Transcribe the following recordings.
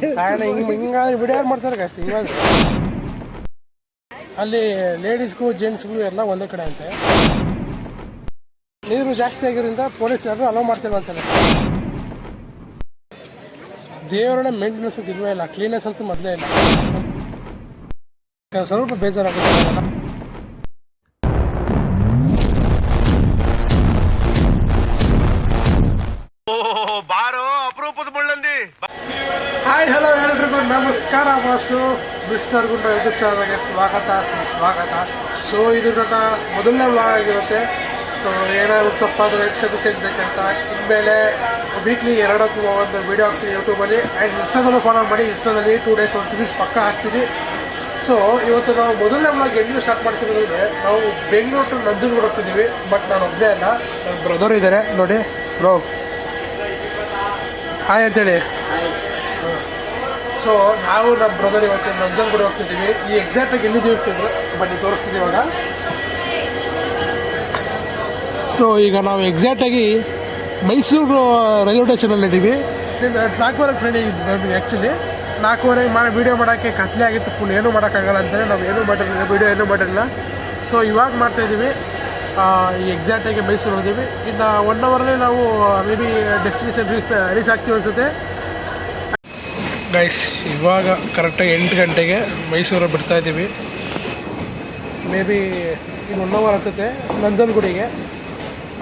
ಹಿಂಗಾದ್ರೆ ವಿಡಿಯೋ ಯಾರು ಮಾಡ್ತಾರೆ ಗಾಯ್ಸ್? ಹಿಂಗಾದ್ರೆ ಅಲ್ಲಿ ಲೇಡೀಸ್ಗೂ ಜೆಂಟ್ಸ್ಗೂ ಎಲ್ಲ ಒಂದೇ ಕಡೆ ಅಂತೆ. ನೀರು ಜಾಸ್ತಿ ಆಗಿರೋದ್ರಿಂದ ಪೊಲೀಸ್ ಯಾರು ಅಲೋ ಮಾಡ್ತಿಲ್ಲ ಅಂತಾರೆ. ದೇವರನ್ನ ಮೇಂಟೆನೆನ್ಸ್ ಅಂತ ಇಲ್ವೇ ಇಲ್ಲ, ಕ್ಲೀನೆಸ್ ಅಂತೂ ಮೊದಲೇ ಇಲ್ಲ. ಸ್ವಲ್ಪ ಬೇಜಾರಾಗುತ್ತೆ. ಹಾಯ್ ಹಲೋ ಎಲ್ರಿಗೂ ನಮಸ್ಕಾರ. ಬಾಸು ಮಿಸ್ಟರ್ ಗುಂಡ ಯೂಟ್ಯೂಬ್ ಚಾನಲ್ಗೆ ಸ್ವಾಗತ. ಸೊ ಇದು ನನ್ನ ಮೊದಲನೇ ವ್ಲಾಗ್ ಆಗಿರುತ್ತೆ. ಸೊ ಏನಾದರೂ ತಪ್ಪಾದರೆ ಕ್ಷಮಿಸಿದ್ದಕ್ಕಂತ. ಇನ್ಮೇಲೆ ವೀಕ್ಲಿ 2 ಅಥವಾ 1 ವೀಡಿಯೋ ಹಾಕ್ತೀನಿ ಯೂಟ್ಯೂಬಲ್ಲಿ. ಆ್ಯಂಡ್ ಇನ್ಸ್ಟಾದಲ್ಲೂ ಫಾಲೋ ಮಾಡಿ. ಇನ್ಸ್ಟಾದಲ್ಲಿ 2 ಡೇಸ್ ಒಂದು ಸೀರೀಸ್ ಪಕ್ಕ ಹಾಕ್ತೀನಿ. ಸೊ ಇವತ್ತು ನಾವು ಮೊದಲನೇ ವ್ಲಾಗ್ ಎಲ್ಲಿ ಸ್ಟಾರ್ಟ್ ಮಾಡ್ತಿರೋದ್ರೆ, ನಾವು ಬೆಂಗಳೂರು ಟು ನಂಜನಗೂಡು ಹೋಗ್ತಿದ್ದೀವಿ. ಬಟ್ ನಾನು ಒಬ್ಬನೇ ಅಲ್ಲ, ನನ್ನ ಬ್ರದರ್ ಇದ್ದಾರೆ ನೋಡಿ. ಬ್ರೋ ಹಾಯ್ ಅಂತೇಳಿ. ಸೊ ನಾವು ನಮ್ಮ ಬ್ರದರ್ ಇವತ್ತು ನಂಜನಗೂಡು ಹೋಗ್ತಿದ್ದೀವಿ. ಈ ಎಕ್ಸಾಕ್ಟಾಗಿ ಎಲ್ಲಿದ್ದೀವಿ ಹೋಗ್ತಿದ್ರು ಬನ್ನಿ ತೋರಿಸ್ತೀನಿ ಇವಾಗ. ಸೊ ಈಗ ನಾವು ಎಕ್ಸಾಕ್ಟಾಗಿ ಮೈಸೂರು ರೈಲ್ವೆ ಸ್ಟೇಷನಲ್ಲಿದ್ದೀವಿ. 4:30 ಟ್ರೈನ್ ನಮಗೆ. ಆ್ಯಕ್ಚುಲಿ 4:30 ವೀಡಿಯೋ ಮಾಡೋಕ್ಕೆ ಕತ್ಲೆ ಆಗಿತ್ತು. ಫುಲ್ ಏನೂ ಮಾಡೋಕ್ಕಾಗಲ್ಲ ಅಂತಲೇ ನಾವು ಏನೂ ಮಾಡಿರಲಿಲ್ಲ, ವೀಡಿಯೋ ಏನೂ ಮಾಡಿರಲಿಲ್ಲ. ಸೊ ಇವಾಗ ಮಾಡ್ತಾಯಿದ್ದೀವಿ. ಈ ಎಕ್ಸಾಕ್ಟಾಗಿ ಮೈಸೂರು ಹೋಗಿದ್ದೀವಿ. ಇನ್ನು 1 ಅವರಲ್ಲಿ ನಾವು ಮೇ ಬಿ ಡೆಸ್ಟಿನೇಷನ್ ರೀಚ್ ಆಗ್ತೀವಿ ಅನಿಸುತ್ತೆ ಗೈಸ್. ಇವಾಗ ಕರೆಕ್ಟಾಗಿ 8 ಗಂಟೆಗೆ ಮೈಸೂರು ಬಿಡ್ತಾಯಿದ್ದೀವಿ. ಮೇ ಬಿ ಇನ್ನು 1 ಅವರ್ ಅನಿಸುತ್ತೆ ನಂಜನಗೂಡಿಗೆ.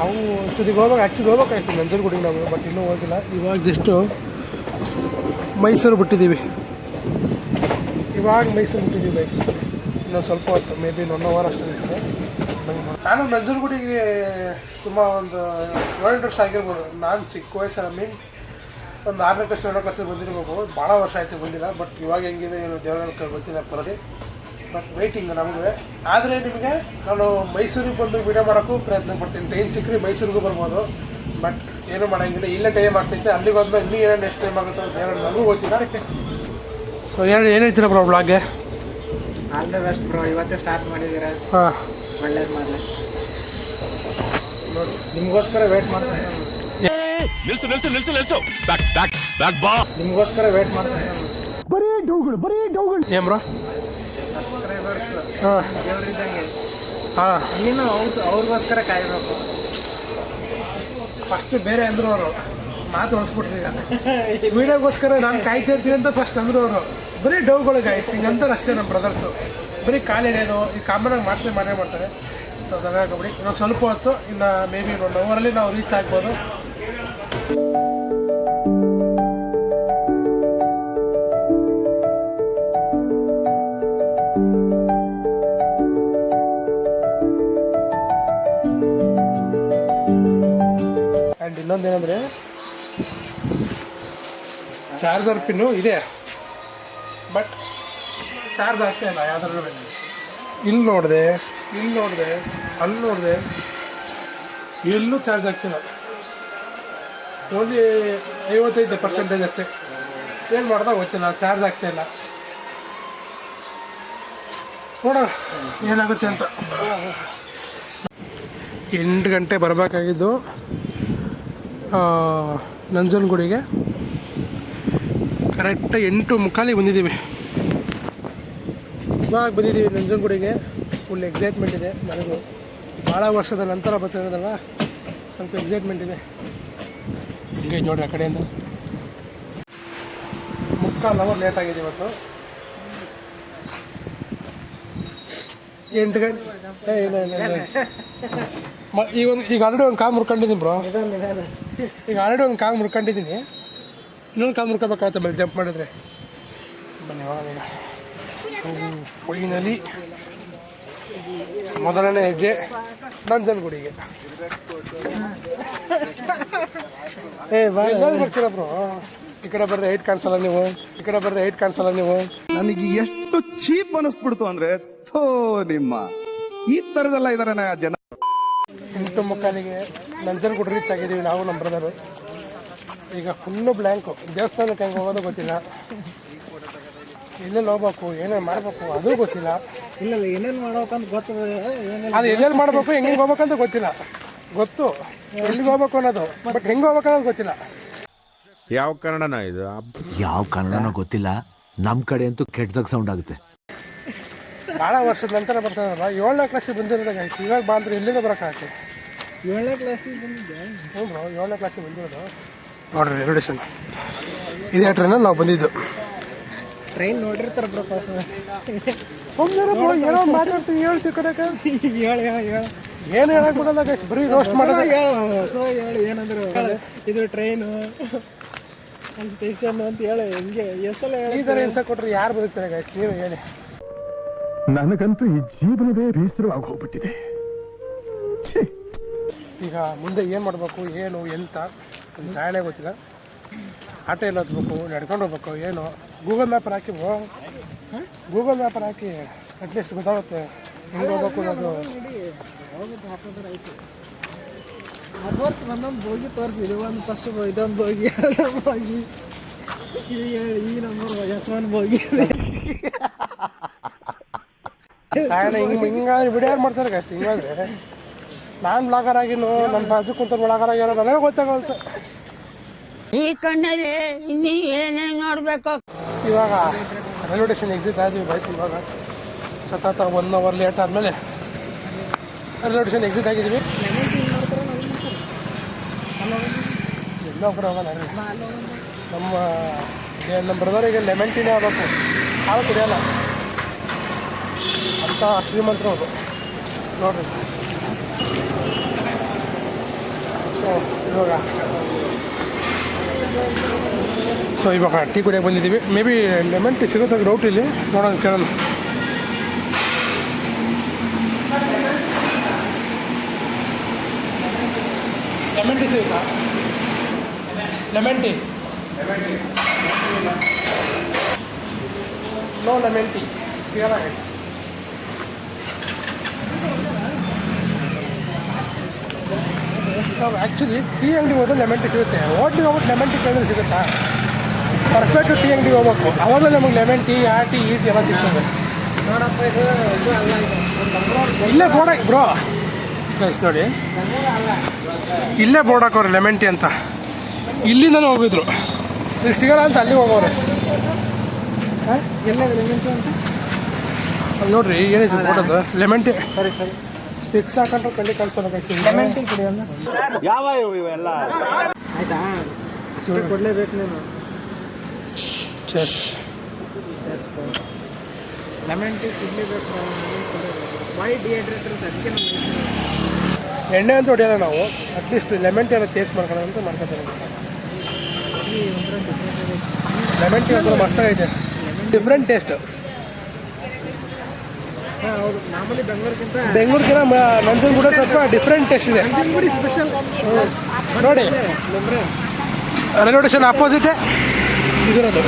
ಅವು ಇಷ್ಟೊತ್ತಿಗೆ ಹೋಗ್ಬೇಕಾಯ್ತು ನಂಜನಗೂಡಿಗೆ ನಾವು, ಬಟ್ ಇನ್ನೂ ಹೋಗಿಲ್ಲ. ಇವಾಗ ಜಸ್ಟು ಮೈಸೂರು ಬಿಟ್ಟಿದ್ದೀವಿ ಗೈಸ್. ಇನ್ನೊಂದು ಸ್ವಲ್ಪ ಹೊತ್ತು, ಮೇ ಬಿ 1 ಅವರ್ ಅಷ್ಟು ಅನಿಸುತ್ತೆ. ನಾನು ನಂಜನಗೂಡಿಗೆ ಸುಮಾರು ಒಂದು 7 ವರ್ಷ ಆಗಿರ್ಬೋದು. ನಾನು ಚಿಕ್ಕ ವಯಸ್ಸಲ್ಲಿ ಒಂದು 6ನೇ ಕ್ಲಾಸ್ 7ನೇ ಕ್ಲಾಸಲ್ಲಿ ಬಂದಿರಬೇಕು. ಭಾಳ ವರ್ಷ ಆಯಿತು ಬಂದಿಲ್ಲ. ಬಟ್ ಇವಾಗ ಹೆಂಗಿದೆ ಏನು ದೇವರ ಗೊತ್ತಿಲ್ಲ ಬರೋದು. ಬಟ್ ವೆಯ್ಟಿಂಗ್ ನಮಗೆ. ಆದರೆ ನಿಮಗೆ ನಾನು ಮೈಸೂರಿಗೆ ಬಂದು ವೀಡಿಯೋ ಮಾಡೋಕ್ಕೂ ಪ್ರಯತ್ನ ಪಡ್ತೀನಿ. ಟೈಮ್ ಸಿಕ್ಕರೆ ಮೈಸೂರಿಗೂ ಬರ್ಬೋದು. ಬಟ್ ಏನೂ ಮಾಡೋಂಗಿಲ್ಲ, ಇಲ್ಲೇ ಟೈಮ್ ಆಗ್ತೈತೆ. ಅಲ್ಲಿಗೆ ಹೋದ್ಮೇಲೆ ಇನ್ನೂ ಏನೇನು ನೆಕ್ಸ್ಟ್ ಟೈಮ್ ಆಗುತ್ತೋ ದೇವರ ನನಗೂ ಗೊತ್ತಿಲ್ಲ. ಸೊ ಏನು ಹೇಳ್ತೀರಾ ಬ್ರೋ ಬ್ಲಾಗ್ಗೆ? All the best bro. ಇವತ್ತೇ ಸ್ಟಾರ್ಟ್ ಮಾಡಿದ್ದೀರಾ, ಹಾಂ, ಒಳ್ಳೇದು ಮಾಡಲಿ. ನೋಡಿ ನಿಮಗೋಸ್ಕರ ವೇಟ್ ಮಾಡ್ತೀನಿ. ನಿಮಗೋಸ್ಕರ ವೇಟ್ ಮಾಡ್ತೀನಿ. ಬರೀ ಡೌಗಳು ಏನು ಬ್ರೋ? ಸಬ್ಸ್ಕ್ರೈಬರ್ಸ್ ಹಾಂ, ದೇವರಿದ್ದಂಗೆ. ಹಾಂ, ನೀನು ಅವ್ರಿಗೋಸ್ಕರ ಕಾಯಬೇಕು. ಫಸ್ಟ್ ಬೇರೆ ಅಂದರು ಅವರು, ಮಾತು ಹೊಳಿಸ್ಬಿಟ್ರಿ. ಈಗ ವೀಡಿಯೋಗೋಸ್ಕರ ನಾನು ಕಾಯ್ತಾ ಇರ್ತೀನಿ ಅಂತ ಫಸ್ಟ್ ಅಂದರು ಅವರು. ಬರೀ ಡೌಗಳು ಗಾಯ್ಸ್, ಹಿಂಗಂತಾರೆ ಅಷ್ಟೇ ನಮ್ಮ ಬ್ರದರ್ಸು. ಬರೀ ಕಾಲು ಹಿಡಿಯೋದು ಈ ಕಾಮನಾಗಿ ಮಾಡ್ತಾರೆ. ಸೊ ಅದನ್ನು ಹಾಕೊಬಿಡಿ. ಇನ್ನೊಂದು ಸ್ವಲ್ಪ ಹೊತ್ತು, ಇನ್ನು ಮೇ ಬಿ 1 ಅವರಲ್ಲಿ ನಾವು ರೀಚ್ ಆಗ್ಬೋದು. ಆ್ಯಂಡ್ ಇನ್ನೊಂದೇನೆಂದರೆ, ಚಾರ್ಜರ್ ಪಿನ್ನು ಇದೆ, ಬಟ್ ಚಾರ್ಜ್ ಆಗ್ತಾ ಇಲ್ಲ ಯಾವ್ದಾದ್ರು. ಇಲ್ಲಿ ನೋಡಿದೆ, ಅಲ್ಲಿ ನೋಡಿದೆ, ಎಲ್ಲೂ ಚಾರ್ಜ್ ಆಗ್ತಿಲ್ಲ. ಓನ್ಲಿ 55% ಅಷ್ಟೇ. ಏನು ಮಾಡ್ದಾಗ ಗೊತ್ತಿಲ್ಲ, ಚಾರ್ಜ್ ಆಗ್ತಾಯಿಲ್ಲ. ನೋಡೋಣ ಏನಾಗುತ್ತೆ ಅಂತ. 8 ಗಂಟೆ ಬರಬೇಕಾಗಿದ್ದು ನಂಜನಗೂಡಿಗೆ. ಕರೆಕ್ಟಾಗಿ 8:45 ಬಂದಿದ್ದೀವಿ. ಇವಾಗ ಬಂದಿದ್ದೀವಿ ನಂಜನಗೂಡಿಗೆ. ಫುಲ್ ಎಕ್ಸೈಟ್ಮೆಂಟ್ ಇದೆ ನನಗೂ. ಭಾಳ ವರ್ಷದ ನಂತರ ಬರ್ತಿರೋದಲ್ಲ, ಸ್ವಲ್ಪ ಎಕ್ಸೈಟ್ಮೆಂಟ್ ಇದೆ. ಹಿಂಗೆ ನೋಡ್ರಿ ಆ ಕಡೆಯಿಂದ 3/4 ಅವರ್ ಲೇಟ್ ಆಗಿದೆ ಇವತ್ತು. 8 ಗಂಟೆ ಈಗ ಆಲ್ರೆಡಿ ಒಂದು ಕಾಲು ಮುರ್ಕೊಂಡಿದ್ದೀನಿ ಬ್ರೋ. ಇನ್ನೊಂದು ಕಾಲು ಮುರ್ಕೋಬೇಕಾಗುತ್ತೆ ಮೇಲೆ ಜಂಪ್ ಮಾಡಿದ್ರೆ. ಬನ್ನಿ ಇವಾಗ. ಫೈನಲಿ ಮೊದಲನೇ ಹೆಜ್ಜೆ ನಂಜನಗೂಡಿಗೆ. ಬರ್ತೀರಾ ಬ್ರೋ? ಈ ಕಡೆ ಬರ್ರೆ ಹೈಟ್ ಕಾಣಿಸಲ್ಲ ನೀವು. ನನಗೆ ಎಷ್ಟು ಚೀಪ್ ಅನಿಸ್ಬಿಡ್ತು ಅಂದ್ರೆ, ಥೋ ನಿಮ್ಮ ಈ ತರದೆಲ್ಲ ಇದಾರೆ ಜನ. 8:45 ನಂಜನಗೂಡು ರೀಚ್ ಆಗಿದ್ದೀವಿ ನಾವು, ನಮ್ಮ ಬ್ರದರು. ಈಗ ಫುಲ್ಲು ಬ್ಲ್ಯಾಂಕು. ದೇವಸ್ಥಾನಕ್ಕೆ ಹೆಂಗೆ ಹೋಗೋದು ಗೊತ್ತಿಲ್ಲ, ಎಲ್ಲೆಲ್ಲಿ ಹೋಗ್ಬೇಕು, ಏನೇನು ಮಾಡಬೇಕು ಅದು ಗೊತ್ತಿಲ್ಲ. ಇಲ್ಲ ಏನೇನು ಮಾಡ್ಬೇಕಂತ ಗೊತ್ತಿದೆ. ಅದು ಎಲ್ಲೆಲ್ಲಿ ಮಾಡಬೇಕು, ಹೆಂಗೆ ಹೋಗ್ಬೇಕಂತ ಗೊತ್ತಿಲ್ಲ. ಗೊತ್ತು ಎಲ್ಲಿಗೆ ಹೋಗ್ಬೇಕು ಅನ್ನೋದು, ಬಟ್ ಹೆಂಗೆ ಹೋಗ್ಬೇಕು ಅನ್ನೋದು ಗೊತ್ತಿಲ್ಲ. ಯಾವ ಕನ್ನಡನ ಇದು? ಯಾವ ಕನ್ನಡನೋ ಗೊತ್ತಿಲ್ಲ, ನಮ್ಮ ಕಡೆ ಅಂತೂ ಕೆಟ್ಟದಾಗ ಸೌಂಡ್ ಆಗುತ್ತೆ. ಭಾಳ ವರ್ಷದ ನಂತರ ಬರ್ತಾರಲ್ಲ, 7ನೇ ಕ್ಲಾಸಿಗೆ ಬಂದಿರೋದು ಗೈಸ್. ಇವಾಗ ಬಂದ್ರೆ ಎಲ್ಲಿಂದ ಬರೋಕ್ಕಾಗ್ತದೆ? 7ನೇ ಕ್ಲಾಸಿಗೆ ಬಂದಿದ್ದೆ. ಹ್ಞೂ ಬ್ರೋ, 7ನೇ ಕ್ಲಾಸಿಗೆ ಬಂದಿರೋದು. ನೋಡ್ರಿ ರೆವಲ್ಯೂಷನ್ ಇದೇ ಟ್ರೈನಲ್ಲಿ ನಾವು ಬಂದಿದ್ದು. ಟ್ರೈನ್ ನೋಡಿರ್ತಾರೆ ಬ್ರೋ ಪಾಪ. ಏನೋ ಮಾತಾಡ್ತೀವಿ, ಹೇಳ್ತೀವಿ ಕಡೆಗೆ ಹೇಳಿ ಏನು ಹೇಳಕ್ ಬಿಡಲ್ಲ ಗೈಸ್, ಬರೀ ರೋಸ್ಟ್ ಮಾಡೋದು. ಹೇಳಿ ಏನಂದ್ರು, ಇದು ಟ್ರೈನು ಸ್ಟೇಷನ್ ಅಂತ ಹೇಳಿ ಹೆಂಗೆ ಎಷ್ಟೆಲ್ಲ ಈ ಥರ ಹಿಂಸೆ ಕೊಟ್ಟರೆ ಯಾರು ಬದುಕ್ತಾರೆ ಗೈಸ್? ನೀವು ಹೇಳಿ. ನನಗಂತೂ ಈ ಜೀವನವೇ ಬೇಸರವಾಗಿ ಹೋಗ್ಬಿಟ್ಟಿದೆ. ಈಗ ಮುಂದೆ ಏನು ಮಾಡಬೇಕು, ಏನು ಎಂತ ಒಂದು ಕಾರಣೆ ಗೊತ್ತಿಲ್ಲ. ಆಟೋ ಎಲ್ಲ ಹತ್ಬೇಕು, ನಡ್ಕೊಂಡು ಹೋಗ್ಬೇಕು, ಏನು ಗೂಗಲ್ ಮ್ಯಾಪರ್ ಹಾಕಿ ಗೂಗಲ್ ಮ್ಯಾಪರ್ ಹಾಕಿ ಅಟ್ಲೀಸ್ಟ್ ಗೊತ್ತಾಗುತ್ತೆ ಹೆಂಗೆ ಹೋಗ್ಬೇಕು ಅನ್ನೋದು. ಆಯ್ತು. ಅಡ್ವಾನ್ಸ್ ಒಂದೊಂದು ಬೋಗಿ ತೋರಿಸಿ, ಇದು ಒಂದು ಫಸ್ಟ್ ಇದೊಂದು ಬೋಗಿ, ಎರಡೊಂದು ಬೋಗಿ, ಈ ನಂಬರ್ S1 ಬೋಗಿ. ಕಾರಣ ಹಿಂಗಾದ್ರೆ ವಿಡಿಯೋ ಮಾಡ್ತಾರೆ ಗೈಸ್. ಹಿಂಗಾದ್ರೆ ನಾನು ಬ್ಲಾಗರ್ ಆಗಿನೋ ನನ್ನ ಬಾಜು ಕುಂತ ಬ್ಲಾಗರ್ ಆಗ್ಯಾರೋ ನನಗೆ ಗೊತ್ತಾಗುತ್ತೆ. ಈ ಕಣ್ಣಲ್ಲಿ ಇನ್ನೂ ಏನೇನು ನೋಡಬೇಕು. ಇವಾಗ ರೈಲ್ವೆ ಸ್ಟೇಷನ್ ಎಕ್ಸಿಟ್ ಆದ್ವಿ ಬೈಸ್. ಇವಾಗ ಸತತ 1 hour ಲೇಟ್ ಆದಮೇಲೆ ರೈಲ್ವೆ ಸ್ಟೇಷನ್ ಎಕ್ಸಿಟ್ ಆಗಿದ್ದೀವಿ. ಎಲ್ಲೋ ಕಡೆ ಹೋಗೋಣ ನಮ್ಮ ಬ್ರದರಿಗೆ ಲೆಮನ್ ಟೀನೇ ಆಗಬೇಕು, ಹಾಲು ಕುಡಿಯೋಲ್ಲ ಅಂತ ಶ್ರೀಮಂತರು ಅವರು ನೋಡ್ರಿ. ಸೊ ಇವಾಗ ಟೀ ಕುಡಿಯೋಕೆ ಬಂದಿದ್ದೀವಿ. ಮೇ ಬಿ ಲೆಮನ್ ಟೀ ಸಿಗುತ್ತೆ ಡೌಟ್, ಇಲ್ಲಿ ನೋಡೋಣ, ಕೇಳೋಣ. ಲೆಮನ್ ಟೀ ಸಿಗುತ್ತಾ? Lemon tea no lemon tea ಸಿಗಲ್ಲ ಗೈಸ್. ನಾವು ಆ್ಯಕ್ಚುಲಿ ಟೀ ಅಂಗಡಿ ಹೋದ್ರೆ ಲೆಮನ್ ಟೀ ಸಿಗುತ್ತೆ. ಹೋಟ್ಲಿಗೆ ಹೋಗ್ಬಿಟ್ಟು ಲೆಮನ್ ಟೀ ಕೇಳಿದ್ರೆ ಸಿಗುತ್ತಾ? ಪರ್ಫೆಕ್ಟ್ ಟೀ ಅಂಗಡಿಗೆ ಹೋಗ್ಬೇಕು, ಅವಾಗಲೇ ನಮಗೆ ಲೆಮನ್ ಟೀ, ಆ ಟೀ, ಈ ಟೀ ಎಲ್ಲ ಸಿಗ್ತದೆ. ನೋಡಪ್ಪ, ಇದು ಅಲ್ಲ, ಇದು ಇಲ್ಲೇ ಬೋರ್ಡ್ ಹಾಕಿ ಬ್ರೋ ಗೈಸ್ ನೋಡಿ, ಇಲ್ಲೇ ಬೋರ್ಡ್ ಹಾಕೋರು ಲೆಮನ್ ಟೀ ಅಂತ. ಇಲ್ಲಿಂದನೇ ಹೋಗಿದ್ರು, ಈಗ ಸಿಗಲ್ಲ ಅಂತ ಅಲ್ಲಿಗೆ ಹೋಗೋರು. ಎಲ್ಲ ಲೆಮನ್ ಟೀ ಅಂತ ಅಲ್ಲಿ ನೋಡ್ರಿ ಏನಿದೆ ಬೋರ್ಡ್, ಅದು ಲೆಮನ್ ಟೀ. ಸರಿ ಸರಿ, ಸ್ಪಿಕ್ಸ್ ಹಾಕೊಂಡ್ರೆ ಕಳ್ಳಿ ಕಳ್ಸೋಣ ಗೈಸ್. ಲೆಮನ್ ಟೀ ಕುಡಿಯೋಣ. ಯಾವ ಇವೆಲ್ಲ? ಆಯ್ತಾ, ಅಷ್ಟೇ ಕೊಡಲೇಬೇಕು ನೀನು. ಚೆಸ್ ಲೆಮನ್ ಟೀ ಕುಡಲೇಬೇಕು, ಬಾಡಿ ಡಿಹೈಡ್ರೇಟರ್ ಅಂತ, ಅದಕ್ಕೆ ನಮ್ಮ ಎಣ್ಣೆ ಅಂತ ಹೊಡೆಯೋಲ್ಲ ನಾವು, ಅಟ್ಲೀಸ್ಟ್ ಲೆಮನ್ ಟೀ ಎಲ್ಲ ಟೇಸ್ಟ್ ಮಾಡ್ಕೊಳ್ಳೋಣ ಅಂತ ಮಾಡ್ಕೊತೀವಿ. ಲೆಮನ್ ಟೀ ಒಂಥರ ಮಸ್ತಾಗೈತೆ, ಡಿಫ್ರೆಂಟ್ ಟೇಸ್ಟ್. ಹಾಂ ಹೌದು, ಮಾಮೂಲಿ ಬೆಂಗಳೂರಿಗಿಂತ ಬೆಂಗಳೂರಿಗಿನ ನಂಜನಗೂಡ ಸ್ವಲ್ಪ ಡಿಫ್ರೆಂಟ್ ಟೇಸ್ಟ್ ಇದೆ. ನಂಜನಗೂಡು ಸ್ಪೆಷಲ್ ನೋಡಿ, ರೈಲ್ವೆ ಸ್ಟೇಷನ್ ಅಪೋಸಿಟೇ ಇದಿರೋದು.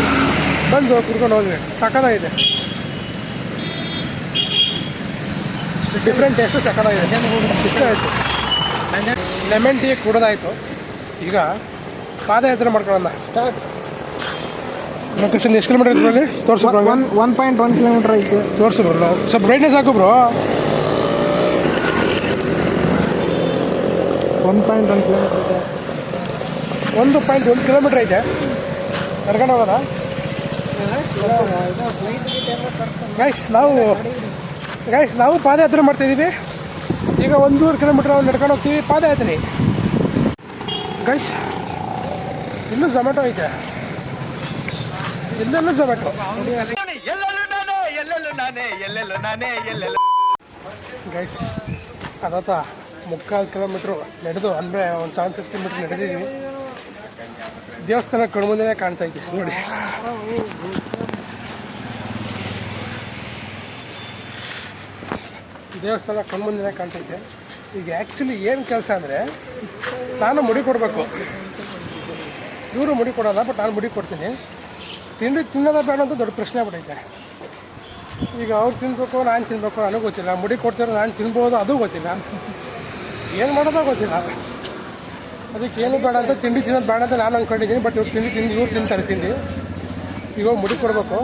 ಬಂದು ಕುಡ್ಕೊಂಡು ಹೋಗಿ ಸಕ್ಕತ್ತಾಗಿದೆ, ಡಿಫ್ರೆಂಟ್ ಟೇಸ್ಟು ಸಕ್ಕತ್ತಾಗಿದೆ, ಇಷ್ಟ ಆಯಿತು. ಲೆಮನ್ ಟೀ ಕುಡೋದಾಯಿತು. ಈಗ ಪಾದಯಾತ್ರೆ ಮಾಡ್ಕೊಳ್ಳೋಣ ಸ್ಟಾರ್ಟ್. ಲೊಕೇಶನ್ ಎಷ್ಟು ಕಿಲೋಮೀಟರ್ ಇದ್ರಲ್ಲಿ ತೋರಿಸು ಬ್ರೋ. 1.1 ಕಿಲೋಮೀಟರ್ ಐತೆ. ತೋರಿಸು ಬ್ರೋ, ಸ್ವಲ್ಪ ಬ್ರೈಟ್ನೆಸ್ ಹಾಕು ಬ್ರೋ. 1.1 ಕಿಲೋಮೀಟರ್ ಐತೆ. 1.1 ಕಿಲೋಮೀಟರ್ ಐತೆ ಕರ್ಕೊಂಡು ಹೋಗೋದ ಗೈಸ್. ನಾವು ಪಾದಯಾತ್ರೆ ಮಾಡ್ತಾಯಿದ್ದೀವಿ. ಈಗ 1.5 ಕಿಲೋಮೀಟರ್ ನಡ್ಕೊಂಡು ಹೋಗ್ತೀವಿ ಪಾದಯಾತ್ರೆ ಗೈಸ್. ಇಲ್ಲೂ ಝೊಮ್ಯಾಟೊ ಐತೆ, ಇಲ್ಲೆಲ್ಲೂ ಝೊಮ್ಯಾಟೊ ಗೈಸ್. ಅದಾತ 3/4 ಕಿಲೋಮೀಟ್ರು ನಡೆದು, ಅಂದರೆ ಒಂದು 750 ಮೀಟ್ರ್ ನಡೆದಿದ್ದೀವಿ. ದೇವಸ್ಥಾನ ಕಣ್ಮುಂದೆ ಕಾಣ್ತಾ ಐತೆ ನೋಡಿ. ದೇವಸ್ಥಾನ ಕಣ್ಮುಂದೆ ಕಾಣ್ತೈತೆ. ಈಗ ಆ್ಯಕ್ಚುಲಿ ಏನು ಕೆಲಸ ಅಂದರೆ, ನಾನು ಮುಡಿ ಕೊಡಬೇಕು, ಇವರು ಮುಡಿ ಕೊಡೋಲ್ಲ, ಬಟ್ ನಾನು ಮುಡಿ ಕೊಡ್ತೀನಿ. ತಿಂಡಿ ತಿನ್ನೋದ ಬೇಡ ಅಂತ ದೊಡ್ಡ ಪ್ರಶ್ನೆ ಆಗ್ಬಿಟ್ಟೈತೆ. ಈಗ ಅವ್ರು ತಿನ್ನಬೇಕು, ನಾನು ತಿನ್ನಬೇಕು, ನನಗೂ ಗೊತ್ತಿಲ್ಲ. ಮುಡಿ ಕೊಡ್ತಿರೋ ನಾನು ತಿನ್ಬೋದು, ಅದು ಗೊತ್ತಿಲ್ಲ. ಏನು ಮಾಡೋದೋ ಗೊತ್ತಿಲ್ಲ. ಅದಕ್ಕೆ ಏನು ಬೇಡ ಅಂತ, ತಿಂಡಿ ತಿನ್ನೋದು ಬೇಡ ಅಂತ ನಾನು ಅಂದ್ಕೊಂಡಿದ್ದೀನಿ. ಬಟ್ ಇವ್ರು ಇವ್ರು ತಿಂತಾರೆ ತಿಂಡಿ. ಈಗ ಮುಡಿ ಕೊಡಬೇಕು,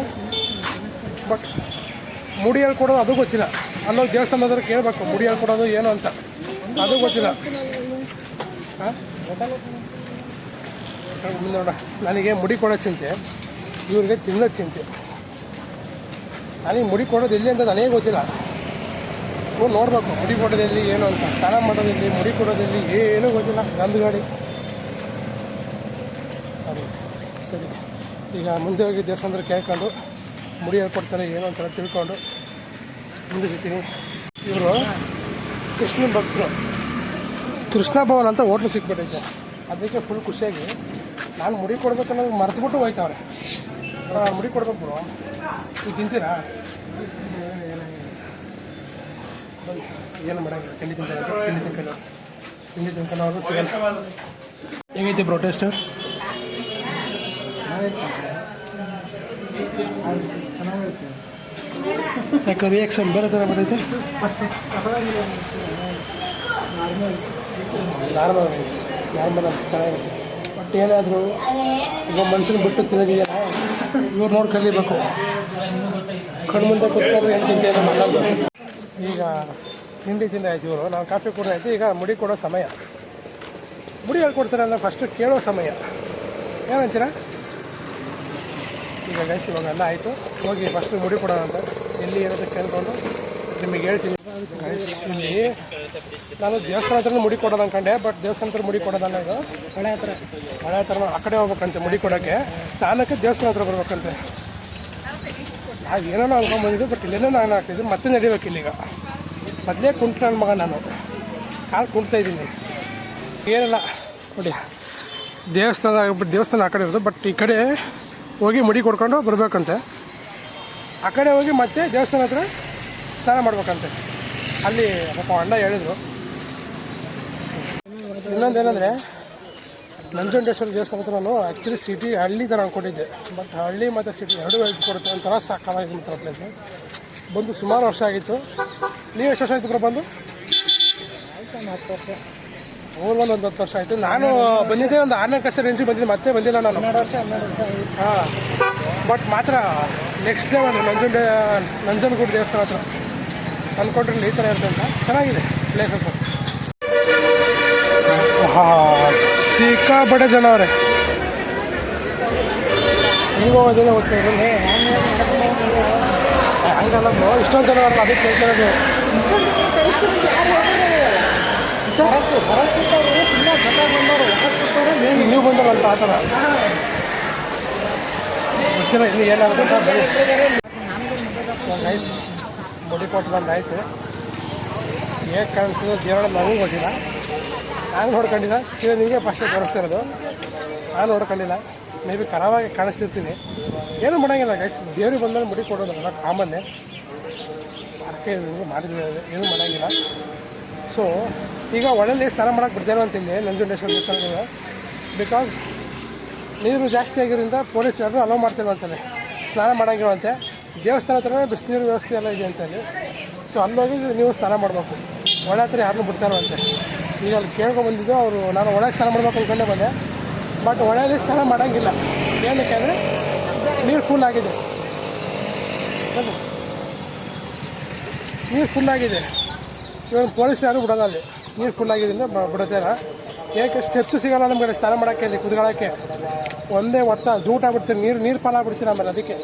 ಬಟ್ ಮುಡಿಯಲ್ಲಿ ಕೊಡೋದು ಅದು ಗೊತ್ತಿಲ್ಲ. ಅಲ್ಲೋಗಿ ದೇವಸ್ಥಾನದಾದ್ರೆ ಕೇಳಬೇಕು ಮುಡಿಯಲ್ಲಿ ಕೊಡೋದು ಏನು ಅಂತ, ಅದು ಗೊತ್ತಿಲ್ಲ. ಹಾಂ ನೋಡ, ನನಗೆ ಮುಡಿ ಕೊಡೋ ಚಿಂತೆ, ಇವ್ರಿಗೆ ತಿನ್ನೋ ಚಿಂತೆ. ನನಗೆ ಮುಡಿ ಕೊಡೋದು ಎಲ್ಲಿ ಅಂತ ನನಗೆ ಗೊತ್ತಿಲ್ಲ. ನೀವು ನೋಡಬೇಕು ಮುಡಿ ಕೊಡೋದೆಲ್ಲಿ ಏನು ಅಂತ, ಸ್ನಾನ ಮಾಡೋದಿಲ್ಲಿ, ಮುಡಿ ಕೊಡೋದಿಲ್ಲಿ ಏನೂ ಗೊತ್ತಿಲ್ಲ. ನಂದು ಗಾಡಿ ಅದು ಸರಿ. ಈಗ ಮುಂದೆ ಹೋಗಿ ದೇವಸ್ಥಾನದ ಕೇಳ್ಕೊಂಡು ಮುಡಿ ಹೇಳ್ಕೊಡ್ತಾರೆ ಏನು ಅಂತ ತಿಳ್ಕೊಂಡು ಮುಂದೆ ಸಿಗ್ತೀನಿ. ಇವರು ಕೃಷ್ಣನ ಭಕ್ತರು, ಕೃಷ್ಣ ಭವನ್ ಅಂತ ಹೋಟ್ಲು ಸಿಕ್ಬಿಟ್ಟೈತೆ. ಅದಕ್ಕೆ ಫುಲ್ ಖುಷಿಯಾಗಿ ನಾನು ಮುಡಿ ಕೊಡ್ಬೇಕನ್ನೋದು ಮರೆತುಬಿಟ್ಟು ಹೋಯ್ತವ್ರೆ. ಮುಡಿ ಕೊಡ್ಬೇಕು ಬ್ರೋ, ನೀವು ತಿಂತೀರಾ? ಏನು ಮಾಡೋಂಗಿಲ್ಲ, ತಿಂಡಿ ತಿನ್ಕೊಂಡು ಅವರು ಸಿಗಲ್ಲ. ಹೇಗೈತೆ ಬ್ರೋ ಟೇಸ್ಟು? ಚೆನ್ನಾಗಿರುತ್ತೆ. ಯಾಕೆ ರಿಯಾಕ್ಷನ್ ಬೇರೆ ಥರ ಬರ್ತೈತೆ? ನಾರ್ಮಲ್ ರೈಸ್, ನಾರ್ಮಲ್ ಅಂತ ಚೆನ್ನಾಗಿರುತ್ತೆ. ಬಟ್ ಏನಾದರೂ ಈಗ ಮನುಷ್ಯನ ಬಿಟ್ಟು ತಿನ್ನೋದಿದೆಯಲ್ಲ, ಇವ್ರು ನೋಡಿ ಕಲಿಬೇಕು. ಕಣ್ಣು ಮುಂದೆ ಕೂತ್ಕೊಂಡ್ರೆ ಏನು ತಿಂತೇನೆ ಮಸಾಲೆ ದೋಸೆ. ಈಗ ತಿಂಡಿ ತಿಂದಾಯ್ತು ಇವರು, ನಾವು ಕಾಫಿ ಕುಡಿದಾಯ್ತು. ಈಗ ಮುಡಿ ಕೊಡೋ ಸಮಯ. ಮುಡಿ ಹೇಳ್ಕೊಡ್ತಾರೆ ಅಂದರೆ ಫಸ್ಟು ಕೇಳೋ ಸಮಯ. ಏನಂತೀರಾ? ಈಗ ಗೈಸ್ ಇವಾಗ ಎಲ್ಲ ಆಯಿತು, ಹೋಗಿ ಫಸ್ಟು ಮುಡಿ ಕೊಡೋಣ ಅಂತ ಎಲ್ಲಿ ಇರೋದಕ್ಕೆ ಕೇಳ್ಕೊಂಡು ನಿಮಗೆ ಹೇಳ್ತೀನಿ. ಗೈಸ್ ಇಲ್ಲಿ ನಾನು ದೇವಸ್ಥಾನ ಹತ್ರ ಮುಡಿ ಕೊಡೋದು ಅಂದ್ಕೊಂಡೆ, ಬಟ್ ದೇವಸ್ಥಾನ ಹತ್ರ ಮುಡಿ ಕೊಡೋದಲ್ಲ, ಇದು ಹಳೆ ಹತ್ರ ಆ ಕಡೆ ಹೋಗ್ಬೇಕಂತೆ ಮುಡಿ ಕೊಡೋಕ್ಕೆ. ಸ್ಥಾನಕ್ಕೆ ದೇವಸ್ಥಾನ ಹತ್ರ ಬರ್ಬೇಕಂತೆ. ನಾವು ಏನೋ ಅನ್ಕೊಂಡ್ಬಂದಿದ್ದು, ಬಟ್ ಇಲ್ಲೇನೋ ನಾನು ಆಗ್ತಿದ್ದು ಮತ್ತೆ ನಡಿಬೇಕು ಇಲ್ಲಿಗ. ಮೊದಲೇ ಕುಂತು ನನ್ನ ಮಗ, ನಾನು ಕಾಲು ಕುಂತಾಯಿದ್ದೀನಿ. ಏನಿಲ್ಲ ನೋಡಿ, ದೇವಸ್ಥಾನ ಆ ಕಡೆ ಇರೋದು, ಬಟ್ ಈ ಕಡೆ ಹೋಗಿ ಮುಡಿ ಕೊಡ್ಕೊಂಡು ಬರಬೇಕಂತೆ. ಆ ಕಡೆ ಹೋಗಿ ಮತ್ತೆ ದೇವಸ್ಥಾನ ಹತ್ರ ಸ್ನಾನ ಮಾಡ್ಬೇಕಂತೆ. ಅಲ್ಲಿ ಪಾಪ ಅಣ್ಣ ಹೇಳಿದರು. ಇನ್ನೊಂದೇನೆಂದರೆ, ನಂಜುಂಡೇಶ್ವರ ದೇವಸ್ಥಾನ ಹತ್ರ ನಾನು ಆ್ಯಕ್ಚುಲಿ ಸಿಟಿ ಹಳ್ಳಿ ಥರ ಅಂದ್ಕೊಂಡಿದ್ದೆ, ಬಟ್ ಹಳ್ಳಿ ಮತ್ತು ಸಿಟಿ ಎರಡೂ ಕೊಡುತ್ತೆ. ಒಂಥರ ಸಾಕಾಗಿದೆ ಮಾತ್ರ ಪ್ಲೇಸು. ಬಂದು ಸುಮಾರು ವರ್ಷ ಆಗಿತ್ತು. ನೀವು ಎಷ್ಟು ವರ್ಷ ಆಯಿತು ಬ್ರೋ ಬಂದು? 10 ವರ್ಷ. ಒಂದು 10 ವರ್ಷ ಆಯಿತು. ನಾನು ಬಂದಿದ್ದೆ ಒಂದು 6ನೇ ಕ್ಲಾಸ್ ರೇಂಜಿಗೆ ಬಂದಿದ್ದೆ, ಮತ್ತೆ ಬಂದಿಲ್ಲ ನಾನು. 12 ವರ್ಷ ಆಯಿತು. ಹಾಂ, ಬಟ್ ಮಾತ್ರ ನೆಕ್ಸ್ಟ್ ಡೇ ಒಂದು ನಂಜನಗೂಡು ದೇವಸ್ಥಾನ ಹತ್ರ ಅಂದ್ಕೊಂಡ್ರಲ್ಲಿ ಈ ಥರ ಇರುತ್ತೆ ಅಂತ. ಚೆನ್ನಾಗಿದೆ ಪ್ಲೇಸಸ್. ಸಿಕ್ಕಾಪಟ್ಟೆ ಜನ ಅವರೇ, ಹಿಂಗೆ ಹೋಗೋದೇನೆ ಹೋಗ್ತಾಯಿದ್ರು. ಹಂಗಲ್ಲ ಬ್ರೋ, ಇಷ್ಟೊಂದು ಜನ ಅವ್ರಲ್ಲ, ಅದಕ್ಕೆ ಕೇಳ್ತಿರೋದು. ನೀವು ಬಂದಲ್ಲ ಆ ಥರ ಗೊತ್ತಿಲ್ಲ. ಇಲ್ಲಿ ಏನಾಗುತ್ತೆ ನೈಸ್. ಮುಡಿ ಕೊಟ್ಟು ಬಂದಾಯಿತು. ಹೇಗೆ ಕಾಣಿಸಿದ್ರು ದೇವರ ನನಗೂ ಗೊತ್ತಿಲ್ಲ. ನಾನು ನೋಡ್ಕೊಂಡಿಲ್ಲ, ಸೀರೆ ನಿಮಗೆ ಫಸ್ಟೇ ತೋರಿಸ್ತಿರೋದು. ನಾನು ನೋಡ್ಕೊಂಡಿಲ್ಲ, ಮೇ ಬಿ ಕರಾವಾಗಿ ಕಾಣಿಸ್ತಿರ್ತೀನಿ. ಏನೂ ಮಾಡೋಂಗಿಲ್ಲ ಗೈಸ್, ದೇವ್ರಿಗೆ ಬಂದಾಗ ಮುಡಿ ಕೊಡೋದಲ್ಲ ಕಾಮನ್ನೇ. ಅದಕ್ಕೆ ಮಾಡಿದ್ವಿ, ಏನೂ ಮಾಡೋಂಗಿಲ್ಲ. ಸೊ ಈಗ ಒಳ್ಳೆಯಲ್ಲಿ ಸ್ನಾನ ಮಾಡೋಕ್ಕೆ ಬಿಡ್ತೇನೋ ಅಂತಿದ್ದೆ ನಂಜುಂಡೇಶ್ವರ ದೇವಸ್ಥಾನಕ್ಕೆ. ಬಿಕಾಸ್ ನೀರು ಜಾಸ್ತಿ ಆಗಿರೋದ್ರಿಂದ ಪೊಲೀಸ್ ಯಾರು ಅಲೋ ಮಾಡ್ತೇವೆ ಅಂತಾನೆ, ಸ್ನಾನ ಮಾಡೋಂಗಿರುವಂತೆ. ದೇವಸ್ಥಾನ ಹತ್ರ ಬಿಸಿನೀರು ವ್ಯವಸ್ಥೆ ಎಲ್ಲ ಇದೆ ಅಂತೇಳಿ. ಸೊ ಅಲ್ಲೋಗಿ ನೀವು ಸ್ನಾನ ಮಾಡಬೇಕು. ಒಳ್ಳೆ ಹತ್ರ ಯಾರನ್ನೂ ಬಿಡ್ತಾರೋ ಅಂತೆ. ಈಗ ಅಲ್ಲಿ ಕೇಳ್ಕೊಂಬಂದಿದ್ದು ಅವರು. ನಾನು ಒಳಗೆ ಸ್ನಾನ ಮಾಡ್ಬೇಕು ಅಂದ್ಕೊಂಡೆ ಬಂದೆ, ಬಟ್ ಒಳ್ಳೆಯಲ್ಲಿ ಸ್ನಾನ ಮಾಡೋಂಗಿಲ್ಲ. ಏನಕ್ಕೆ ಅಂದರೆ ನೀರು ಫುಲ್ ಆಗಿದೆ, ನೀರು ಫುಲ್ ಆಗಿದೆ. ಇವಾಗ ಪೊಲೀಸ್ ಯಾರು ಬಿಡೋಲ್ಲ, ಅಲ್ಲಿ ನೀರು ಫುಲ್ ಆಗಿದ್ದರಿಂದ ಬಿಡುತ್ತೇನ. ಏಕೆ ಸ್ಟೆಪ್ಸು ಸಿಗೋಲ್ಲ ನಮ್ಗೆ ಸ್ನಾನ ಮಾಡೋಕ್ಕೆ, ಅಲ್ಲಿ ಕುತ್ಕೊಳ್ಳೋಕ್ಕೆ. ಒಂದೇ ಒತ್ತ ಜೂಟಾಗ್ಬಿಡ್ತೀರಿ, ನೀರು ಪಾಲಾಗ್ಬಿಡ್ತೀರಿ. ಆಮೇಲೆ ಅದಕ್ಕೆ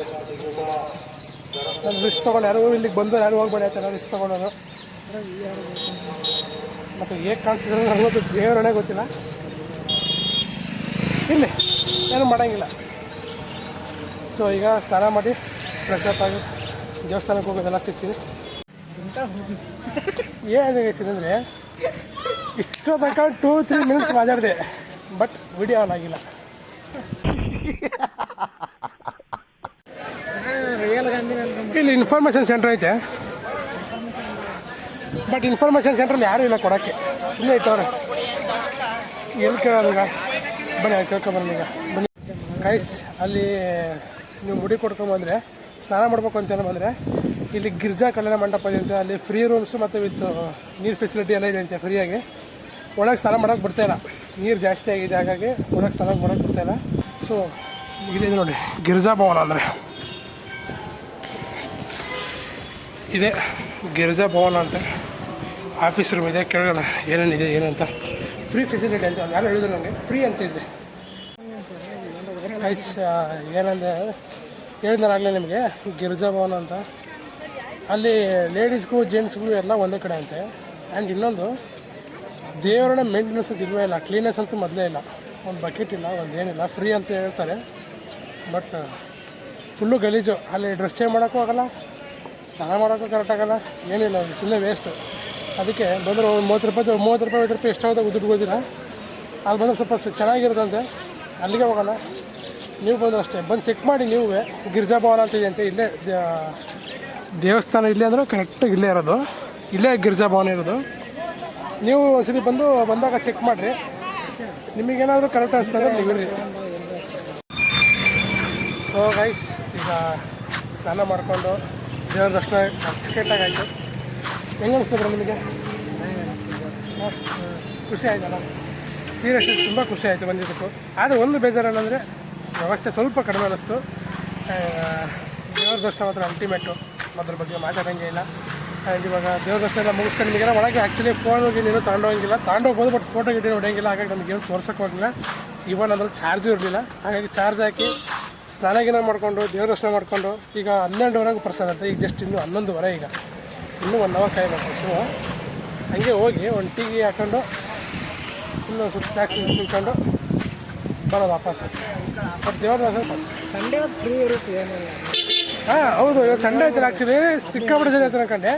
ನಾನು ರಿಸ್ಕ್ ತೊಗೊಂಡು ಯಾರು ಇಲ್ಲಿಗೆ ಬಂದು ಯಾರು ಹೋಗ್ಬೇಡಿ ಆಯ್ತಾರ ರಿಸ್ಕ್ ತೊಗೊಂಡೋರು. ಮತ್ತು ಹೇಗೆ ಕಾಣಿಸಿದ್ರೆ ನನಗೊತ್ತು ದೇವರಣೆ ಗೊತ್ತಿಲ್ಲ. ಇಲ್ಲಿ ಏನು ಮಾಡೋಂಗಿಲ್ಲ. ಸೊ ಈಗ ಸ್ನಾನ ಮಾಡಿ ಫ್ರೆಶ್ ಅಪ್ ಆಗಿ ದೇವಸ್ಥಾನಕ್ಕೆ ಹೋಗೋದೆಲ್ಲ ಸಿಗ್ತೀನಿ. ಏನಾಗಿಸಿದಂದರೆ ಇಷ್ಟೋ ತನಕ 2-3 ಮಿನಿಟ್ಸ್ ಮಾತಾಡಿದೆ, ಬಟ್ ವಿಡಿಯೋ ಆನ್ ಆಗಿಲ್ಲ. ಇಲ್ಲಿ ಇನ್ಫಾರ್ಮೇಷನ್ ಸೆಂಟ್ರ್ ಐತೆ, ಬಟ್ ಇನ್ಫಾರ್ಮೇಷನ್ ಸೆಂಟ್ರಲ್ಲಿ ಯಾರೂ ಇಲ್ಲ ಕೊಡೋಕ್ಕೆ. ಸುಮ್ಮನೆ ಇಟ್ಟವ್ರೆ. ಎಲ್ಲಿ ಕೇಳೋದೀಗ? ಬನ್ನಿ ಕೇಳ್ಕೊಂಬನ್ನಿ. ಈಗ ಬನ್ನಿ ಗೈಸ್, ಅಲ್ಲಿ ನೀವು ಮುಡಿ ಕೊಡ್ಕೊಂಬಂದರೆ ಸ್ನಾನ ಮಾಡ್ಬೇಕು ಅಂತೇನೋ ಬಂದರೆ ಇಲ್ಲಿ ಗಿರ್ಜಾ ಕಲ್ಯಾಣ ಮಂಟಪ ಇದೆ ಅಂತೆ. ಅಲ್ಲಿ ಫ್ರೀ ರೂಮ್ಸು ಮತ್ತು ವಿತ್ ನೀರು ಫೆಸಿಲಿಟಿ ಎಲ್ಲ ಇದೆ ಅಂತೆ ಫ್ರೀಯಾಗಿ. ಒಳಗೆ ಸ್ನಾನ ಮಾಡೋಕ್ಕೆ ಬಿಡ್ತಾಯಿಲ್ಲ, ನೀರು ಜಾಸ್ತಿ ಆಗಿದೆ, ಹಾಗಾಗಿ ಒಳಗೆ ಸ್ನಾನ ಮಾಡೋಕ್ಕೆ ಬಿಡ್ತಾಯಿಲ್ಲ. ಸೊ ಇಲ್ಲಿದೆ ನೋಡಿ ಗಿರಿಜಾ ಭವನ ಅಂದರೆ ಇದೆ. ಗಿರಿಜಾ ಭವನ ಅಂತ ಆಫೀಸ್ ರೂಮ್ ಇದೆ. ಕೇಳೋಣ ಏನೇನಿದೆ ಏನಂತ. ಫ್ರೀ ಫೆಸಿಲಿಟಿ ಅಂತ ಯಾರು ಹೇಳಿದ್ರು ನನಗೆ, ಫ್ರೀ ಅಂತ ಇದೆ. ಗೈಸ್ ಏನಂದರೆ ಹೇಳಿದ್ನಾಗಲೇ ನಿಮಗೆ ಗಿರಿಜಾ ಭವನ ಅಂತ, ಅಲ್ಲಿ ಲೇಡೀಸ್ಗೂ ಜೆಂಟ್ಸ್ಗೂ ಎಲ್ಲ ಒಂದೇ ಕಡೆ ಅಂತೆ. ಆ್ಯಂಡ್ ಇನ್ನೊಂದು ದೇವರನ್ನ ಮೇಂಟೆನೆನ್ಸ್ ಇಲ್ಲವೇ ಇಲ್ಲ, ಕ್ಲೀನೆಸ್ ಅಂತೂ ಮೊದಲೇ ಇಲ್ಲ, ಒಂದು ಬಕೆಟ್ ಇಲ್ಲ, ಒಂದು ಏನಿಲ್ಲ, ಫ್ರೀ ಅಂತ ಹೇಳ್ತಾರೆ. ಬಟ್ ಫುಲ್ಲು ಗಲೀಜು. ಅಲ್ಲಿ ಡ್ರೆಸ್ ಚೇಂಜ್ ಮಾಡೋಕ್ಕೂ ಆಗೋಲ್ಲ, ಸ್ನಾನ ಮಾಡೋಕ್ಕೂ ಕರೆಕ್ಟ್ ಆಗೋಲ್ಲ, ಏನಿಲ್ಲ, ಸುಮ್ಮನೆ ವೇಸ್ಟು. ಅದಕ್ಕೆ ಬಂದರೆ ಒಂದು 30 ರೂಪಾಯಿ ಎಷ್ಟಾಗುತ್ತೆ ದುಡ್ಡು ಗೊತ್ತಿಲ್ಲ. ಅಲ್ಲಿ ಬಂದರೆ ಸ್ವಲ್ಪ ಚೆನ್ನಾಗಿರುತ್ತಂತೆ, ಅಲ್ಲಿಗೆ ಹೋಗೋಣ. ನೀವು ಬಂದರೆ ಅಷ್ಟೇ ಬಂದು ಚೆಕ್ ಮಾಡಿ. ನೀವು ಗಿರಿಜಾ ಭವನ ಅಂತ ಇದೆ ಅಂತೆ, ಇಲ್ಲೇ ದೇವಸ್ಥಾನ ಇಲ್ಲೇ ಅಂದರೆ ಕರೆಕ್ಟಾಗಿ ಇಲ್ಲೇ ಇರೋದು, ಇಲ್ಲೇ ಗಿರಿಜಾ ಭವನ ಇರೋದು. ನೀವು ಒಂದ್ಸತಿ ಬಂದಾಗ ಚೆಕ್ ಮಾಡಿರಿ, ನಿಮಗೇನಾದರೂ ಕರೆಕ್ಟ್ ಅನಿಸ್ತಂದ್ರೆ ನೀವು ಇರ್ರಿ. ಸೊ ಗೈಸ್, ಈಗ ಸ್ನಾನ ಮಾಡಿಕೊಂಡು ದೇವ್ರ ದರ್ಶನ ಅಚ್ಚುಕಟ್ಟಾಗಿ ಆಯಿತು. ಹೆಂಗೆ ಅನಿಸ್ತದೆ ನಿಮಗೆ? ಖುಷಿ ಆಯ್ತಲ್ಲ? ಸೀರಿಯಸ್ಲಿ ತುಂಬ ಖುಷಿ ಆಯಿತು ಬಂದಿದ್ದಕ್ಕೂ. ಆದರೆ ಒಂದು ಬೇಜಾರೇನೆಂದರೆ ವ್ಯವಸ್ಥೆ ಸ್ವಲ್ಪ ಕಡಿಮೆ ಅನ್ನಿಸ್ತು. ದೇವ್ರ ದರ್ಶನ ಮಾತ್ರ ಅಲ್ಟಿಮೇಟು, ಅದ್ರ ಬಗ್ಗೆ ಮಾತಾಡೋಂಗೆ ಇಲ್ಲ. ಆ್ಯಂಡ್ ಇವಾಗ ದೇವ್ರ ದರ್ಶನ ಎಲ್ಲ ಮುಗಿಸ್ಕೊಂಡು ನಿಮಗೆಲ್ಲ ಒಳಗೆ ಆ್ಯಕ್ಚುಲಿ ಫೋನ್ಗೆ ನೀನು ತಗೊಂಡೋಗ್ಬೋದು, ಬಟ್ ಫೋಟೋ ಗಿಟೋ ಹೊಡೆಯೋಂಗಿಲ್ಲ. ಹಾಗಾಗಿ ನಮಗೇನು ತೋರ್ಸೋಕ್ಕೆ ಹೋಗಿಲ್ಲ. ಇವನ್ ಅದ್ರಲ್ಲಿ ಚಾರ್ಜು ಇರಲಿಲ್ಲ, ಹಾಗಾಗಿ ಚಾರ್ಜ್ ಹಾಕಿ ಸ್ನಾನಗಿನ ಮಾಡಿಕೊಂಡು ದೇವ್ರ ದರ್ಶನ ಮಾಡಿಕೊಂಡು ಈಗ 12ವರೆಗೂ ಪ್ರಸಾದ ಅಂತ. ಈಗ ಜಸ್ಟ್ ಇನ್ನೂ 11ವರೆ, ಈಗ ಇನ್ನೂ 1 ಅವರ್ ಕಾಯಬೇಕು. ಸೊ ಹಂಗೆ ಹೋಗಿ ಒಂದು ಟೀ ಹಾಕ್ಕೊಂಡು ಸುಮ್ಮನೆ ಸ್ವಲ್ಪ ಸ್ನ್ಯಾಕ್ಸ್ ತಿನ್ಕೊಂಡು ಬರೋದು ವಾಪಸ್. ಬಟ್ ದೇವ್ರ ದರ್ಶನ ಸಂಡೇ ಹೊತ್ತು ಫ್ರೀ ಇರುತ್ತೆ, ಏನಿಲ್ಲ. ಹಾಂ ಹೌದು, ಇವತ್ತು ಸಂಡೇ ಆಯ್ತಲ್ಲ. ಆ್ಯಕ್ಚುಲಿ ಸಿಕ್ಕಾಪಟ್ಟೆ ಜನ ಆಯ್ತು ಅನ್ಕೊಂಡೆ.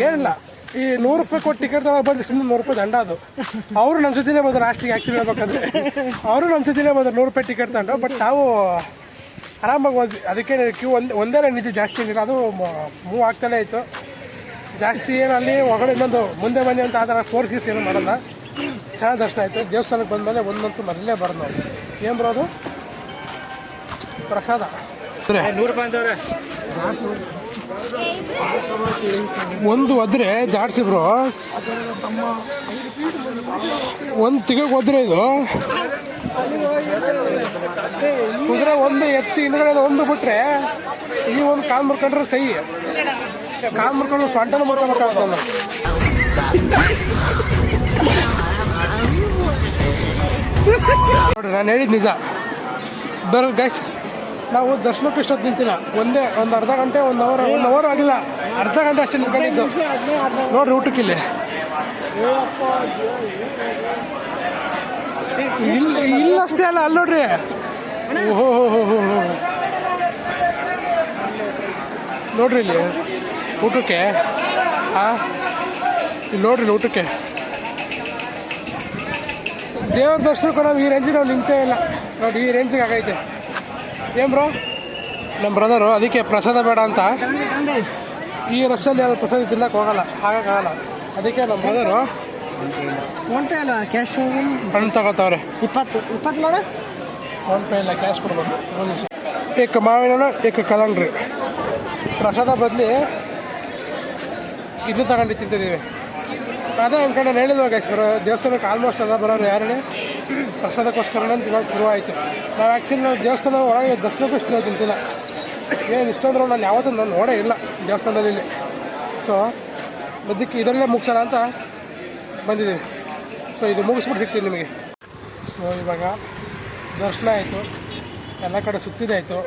ಏನಿಲ್ಲ, ಈ 100 ರೂಪಾಯಿ ಕೊಟ್ಟು ಟಿಕೆಟ್ ತಗೋ ಬಂದು ಸುಮ್ಮನೆ 100 ರೂಪಾಯಿ ದಂಡ ಅದು. ಅವರು ನಮ್ಮ ಜೊತೆನೇ ಬಂದರು ಲಾಸ್ಟಿಗೆ. ಆ್ಯಕ್ಚುಲಿ ಹೇಳ್ಬೇಕಂದ್ರೆ ಅವರು ನಮ್ಮ ಜೊತೆನೇ ಬಂದರು 100 ರೂಪಾಯಿ ಟಿಕೆಟ್ ತಗೊಂಡು. ಬಟ್ ನಾವು ಆರಾಮಾಗಿ ಹೋದ್ವಿ. ಅದಕ್ಕೆ ಕ್ಯೂ ಒಂದೇ ನಿಂತು ಜಾಸ್ತಿ ಏನಿಲ್ಲ, ಅದು ಮೂವ್ ಆಗ್ತಾನೆ ಇತ್ತು ಜಾಸ್ತಿ. ಏನು ಅಲ್ಲಿ ಹೊರಗಡೆ ಇನ್ನೊಂದು ಮುಂದೆ ಬನ್ನಿ ಅಂತ ಆ ಥರ ಫೋರ್ಸ್ ಗೀಸ್ ಏನು ಮಾಡೋಲ್ಲ. ಚೆನ್ನಾಗಿ ದರ್ಶನ ಆಯಿತು. ದೇವಸ್ಥಾನಕ್ಕೆ ಬಂದಮೇಲೆ ಒಂದಂತೂ ಮೊದಲೇ ಬರೋದು ನಾವು ಏನು ಬರೋದು ಪ್ರಸಾದ. 100 ರೂಪಾಯಿ ಒಂದು ಒದ್ರೆ ಜಾಡ್ಸಿಬ್ರು, ಒಂದು ತಿಗಕ್ಕೆ ಒದ್ರೆ ಇದು ಕುದುರೆ ಒಂದು ಎತ್ತಿ ಹಿಂದ್ಗಡೆ ಒಂದು ಬಿಟ್ರೆ ಈ ಒಂದು ಕಾಲು ಮುರ್ಕೊಂಡ್ರೆ ಸೈ, ಕಾಲು ಮುರ್ಕೊಂಡು ಸೊಂಟನ ಮುರ್ಕೊಬೇಕಾಗ್ತಲ್ಲ. ನೋಡ್ರಿ, ನಾನು ಹೇಳಿದ್ದು ನಿಜ. ಗೈಸ್, ನಾವು ದರ್ಶನಕ್ಕೆ ಇಷ್ಟೊತ್ತು ನಿಂತಿಲ್ಲ, ಒಂದು ಅರ್ಧ ಗಂಟೆ 1 ಅವರ್ ಆಗಿಲ್ಲ, ಅರ್ಧ ಗಂಟೆ ಅಷ್ಟೇ ನಿಂತ್ಕೊಂಡಿದ್ದು. ನೋಡ್ರಿ ಊಟಕ್ಕಿಲ್ಲಿ ಇಲ್ಲ ಅಷ್ಟೇ ಅಲ್ಲ, ಅಲ್ಲಿ ನೋಡ್ರಿ. ಓಹೋ ನೋಡ್ರಿ ಇಲ್ಲಿ ಊಟಕ್ಕೆ. ಇಲ್ಲಿ ನೋಡ್ರಿ ಊಟಕ್ಕೆ. ದೇವ್ರ ದರ್ಶನಕ್ಕೂ ನಾವು ಈ ರೇಂಜಿಗೆ ನಾವು ನಿಂತೇ ಇಲ್ಲ ನೋಡಿ, ಈ ರೇಂಜಿಗೆ ಆಗೈತೆ. ಏನು ಬ್ರೋ, ನಮ್ಮ ಬ್ರದರು ಅದಕ್ಕೆ ಪ್ರಸಾದ ಬೇಡ ಅಂತ ಈ ರಶಲ್ಲಿ ಯಾರು ಪ್ರಸಾದ ತಿನ್ನಕ್ಕೆ ಹೋಗಲ್ಲ, ಹಾಗಾಗಲ್ಲ. ಅದಕ್ಕೆ ನಮ್ಮ ಬ್ರದರು ಫೋನ್ಪೇ ಅಲ್ಲ ಕ್ಯಾಶ್ ಹಣ್ಣು ತಗೋತಾವ್ರೆ. 20 ನೋಡ, ಫೋನ್ಪೇ ಇಲ್ಲ, ಕ್ಯಾಶ್ ಕೊಡ್ಬೇಕು. ಏಕ ಮಾವಿನ ಏಕ ಕಲಂಗ್ರಿ ಪ್ರಸಾದ ಬದಲಿ ಇದು ತಗೊಂಡು ತಿಂತಿದ್ದೀವಿ. ಅದೇ ಅಂದ್ಕೊಂಡು ನಾನು ಹೇಳಿದ್ವ ಗೈಸ್, ದೇವಸ್ಥಾನಕ್ಕೆ ಆಲ್ಮೋಸ್ಟ್ ಅದ ಬರೋರು ಯಾರೇ ಪ್ರಸಾದಕ್ಕೋಸ್ಕರ ಅಂತ ಇವಾಗ ಶುರು ಆಯಿತು. ನಾವು ಆ್ಯಕ್ಚುಲಿ ನಾವು ದೇವಸ್ಥಾನ ಒಳಗೆ ದರ್ಶನಕ್ಕೂ ಇಷ್ಟ ತಿಂತಿಲ್ಲ. ಏನು ಇಷ್ಟಂದ್ರೆ ನಾನು ಯಾವತ್ತೂ ನಾನು ನೋಡೇ ಇಲ್ಲ ದೇವಸ್ಥಾನದಲ್ಲಿ. ಸೊ ಅದಕ್ಕೆ ಇದರಲ್ಲೇ ಮುಗಿಸೋಣ ಅಂತ ಬಂದಿದ್ದೀವಿ. ಸೊ ಇದು ಮುಗಿಸ್ಬಿಟ್ಟು ಸಿಗ್ತೀವಿ ನಿಮಗೆ. ಸೊ ಇವಾಗ ದರ್ಶನ ಆಯಿತು, ಎಲ್ಲ ಕಡೆ ಸುತ್ತಿದಾಯಿತು.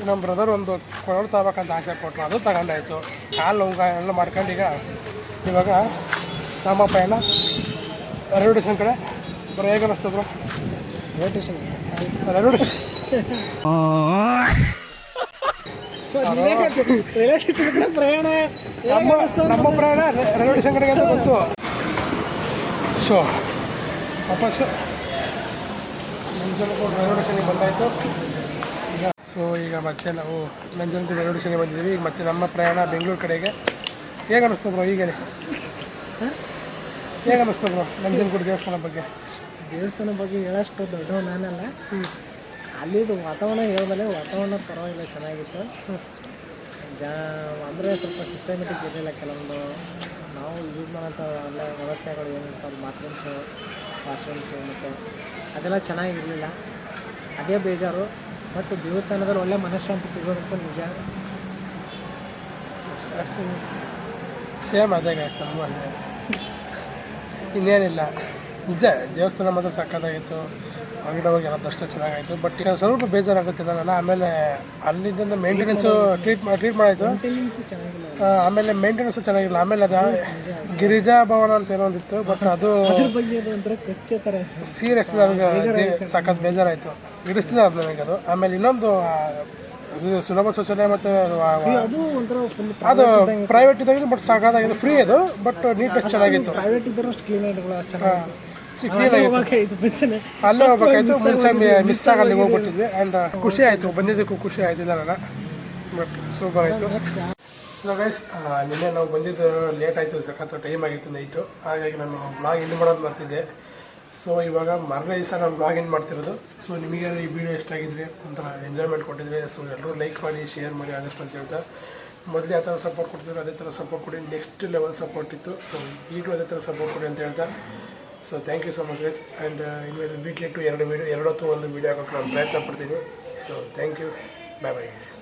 ನಮ್ಮ ಬ್ರದರ್ ಒಂದು ಕೊಳಲು ತಗೋಬೇಕಂತ ಆಸೆ ಕೊಟ್ಟರು, ಅದು ತಗೊಂಡಾಯಿತು. ಕಾಲು ನೋವು ಎಲ್ಲ ಮಾಡ್ಕೊಂಡು ಇವಾಗ ನಮ್ಮ ಪಯಣ ರೈಲ್ವೆ ಸ್ಟೇಷನ್ ಕಡೆ ಬರೋ. ಹೇಗೆ ಅನ್ನಿಸ್ತು ಬ್ರೋ ರೈಲ್ವೆ ಸ್ಟೇಷನ್? ಪ್ರಯಾಣ ನಮ್ಮ ಪ್ರಯಾಣ ರೈಲ್ವೆ ಸ್ಟೇಷನ್ ಕಡೆಗೆ ಅಂತ ಗೊತ್ತು. ಸೊ ವಾಪಸ್ಸು ನಂಜನಗೂಡು ರೈಲ್ವೆ ಸ್ಟೇಷನ್ಗೆ ಬಂದಾಯಿತು ಈಗ. ಸೊ ಈಗ ಮತ್ತೆ ನಾವು ನಂಜನಗೂಡು ರೈಲ್ವೆ ಸ್ಟೇಷನ್ಗೆ ಬಂದಿದ್ದೀವಿ. ಈಗ ಮತ್ತೆ ನಮ್ಮ ಪ್ರಯಾಣ ಬೆಂಗಳೂರು ಕಡೆಗೆ. ಹೇಗೆ ಅನ್ನಿಸ್ತು ಬ್ರೋ? ಹೇಗೆ ಅನ್ನಿಸ್ತು ಬ್ರೋ ನಂಜನಗೂಡು ದೇವಸ್ಥಾನ ಬಗ್ಗೆ? ದೇವಸ್ಥಾನ ಬಗ್ಗೆ ಹೇಳೋಷ್ಟು ದೊಡ್ಡವ ನಾನಲ್ಲ. ಅಲ್ಲಿದು ವಾತಾವರಣ ಹೇಳ್ದಲ್ಲೇ ವಾತಾವರಣ ಪರವಾಗಿಲ್ಲ, ಚೆನ್ನಾಗಿತ್ತು. ಅಂದರೆ ಸ್ವಲ್ಪ ಸಿಸ್ಟಮೆಟಿಕ್ ಇರಲಿಲ್ಲ. ಕೆಲವೊಂದು ನಾವು ಯೂಸ್ ಮಾಡೋಂಥ ಎಲ್ಲ ವ್ಯವಸ್ಥೆಗಳು ಏನಿತ್ತು, ಅದು ಬಾತ್ರೂಮ್ಸು, ವಾಶ್ರೂಮ್ಸು ಮತ್ತು ಅದೆಲ್ಲ ಚೆನ್ನಾಗಿರಲಿಲ್ಲ. ಅದೇ ಬೇಜಾರು. ಬಟ್ ದೇವಸ್ಥಾನದಲ್ಲಿ ಒಳ್ಳೆ ಮನಃಶಾಂತಿ ಸಿಗೋದಂತ ನಿಜ. ಸೇಮ್ ಅದೇ ಗಾಯ್ಸ್, ನಮಗೂ ಅದೇ. ಇನ್ನೇನಿಲ್ಲ, ನಿಜ ದೇವಸ್ಥಾನ ಮಾತ್ರ ಸಕ್ಕತ್ತಾಗಿತ್ತು. ಹೊರಗಡೆ ಎಲ್ಲದಷ್ಟು ಚೆನ್ನಾಗಾಯಿತು. ಬಟ್ ಈಗ ಸ್ವಲ್ಪ ಬೇಜಾರಾಗುತ್ತೆ ನಾನು. ಆಮೇಲೆ ಅಲ್ಲಿಂದ ಮೇಂಟೆನೆನ್ಸು ಟ್ರೀಟ್ ಮಾಡಾಯಿತು. ಆಮೇಲೆ ಮೇಂಟೆನೆನ್ಸು ಚೆನ್ನಾಗಿಲ್ಲ. ಆಮೇಲೆ ಅದು ಗಿರಿಜಾ ಭವನ ಅಂತ ಏನೋ ಒಂದಿತ್ತು, ಬಟ್ ಅದು ಸೀರಿಯಸ್ ನನಗೆ ಸಾಕಷ್ಟು ಬೇಜಾರಾಯಿತು. ಇಡಿಸ್ತಿಲ್ಲ ಅದು ನನಗೆ ಅದು. ಆಮೇಲೆ ಇನ್ನೊಂದು ಸುಲಭ ಶೌಚಾಲಯ ಮತ್ತು ಅದು ಪ್ರೈವೇಟ್ ಇದ್ದಾಗಿದೆ, ಬಟ್ ಸಾಕಾಗಿದೆ. ಫ್ರೀ ಅದು, ಬಟ್ ನೀಟ್ನೆಸ್ ಚೆನ್ನಾಗಿತ್ತು. ಅಲ್ಲೇ ಹೋಗ್ಬೇಕಾಯ್ತು. ಮುಂಚೆ ಮಿಸ್ ಆಗಿ ಅಲ್ಲಿಗೆ ಹೋಗ್ಬಿಟ್ಟಿದ್ವಿ. ಆ್ಯಂಡ್ ಖುಷಿ ಆಯಿತು, ಬಂದಿದ್ದಕ್ಕೂ ಖುಷಿ ಆಯಿತು ನಾನು. ಬಟ್ ಸೂಪರ್ ಆಯಿತು. ಸೊ ಗೈಸ್, ನಿನ್ನೆ ನಾವು ಬಂದಿದ್ದು ಲೇಟ್ ಆಯಿತು, ಸಖತ್ತು ಟೈಮ್ ಆಗಿತ್ತು ನೈಟು. ಹಾಗಾಗಿ ನಾನು ಬ್ಲಾಗ್ ಎಂಡ್ ಮಾಡೋದು ಬರ್ತಿದ್ದೆ. ಸೊ ಇವಾಗ ಮಾರನೇ ದಿವಸ ನಾನು ಬ್ಲಾಗ್ ಎಂಡ್ ಮಾಡ್ತಿರೋದು. ಸೊ ನಿಮಗೆ ಈ ವಿಡಿಯೋ ಎಷ್ಟಾಗಿದ್ರೆ ಒಂಥರ ಎಂಜಾಯ್ಮೆಂಟ್ ಕೊಟ್ಟಿದ್ರೆ, ಸೊ ಎಲ್ಲರೂ ಲೈಕ್ ಮಾಡಿ, ಶೇರ್ ಮಾಡಿ ಆದಷ್ಟು ಅಂತ ಹೇಳ್ತಾ, ಮೊದಲು ಯಾವ ಥರ ಸಪೋರ್ಟ್ ಕೊಡ್ತಿದ್ರು ಅದೇ ಥರ ಸಪೋರ್ಟ್ ಕೊಡಿ. ನೆಕ್ಸ್ಟ್ ಲೆವೆಲ್ ಸಪೋರ್ಟ್ ಇತ್ತು. ಸೊ ಈಗಲೂ ಅದೇ ಥರ ಸಪೋರ್ಟ್ ಕೊಡಿ ಅಂತ ಹೇಳ್ತಾ, so thank you so much guys. And ಇನ್ಮೇಲೆ ವೀಕ್ಲಿ ಟು ಎರಡು ಹೊತ್ತು ಒಂದು ವೀಡಿಯೋ ಹಾಕೋಕ್ಕೆ ನಾನು ಪ್ರಯತ್ನ ಪಡ್ತೀನಿ. So thank you, bye bye guys.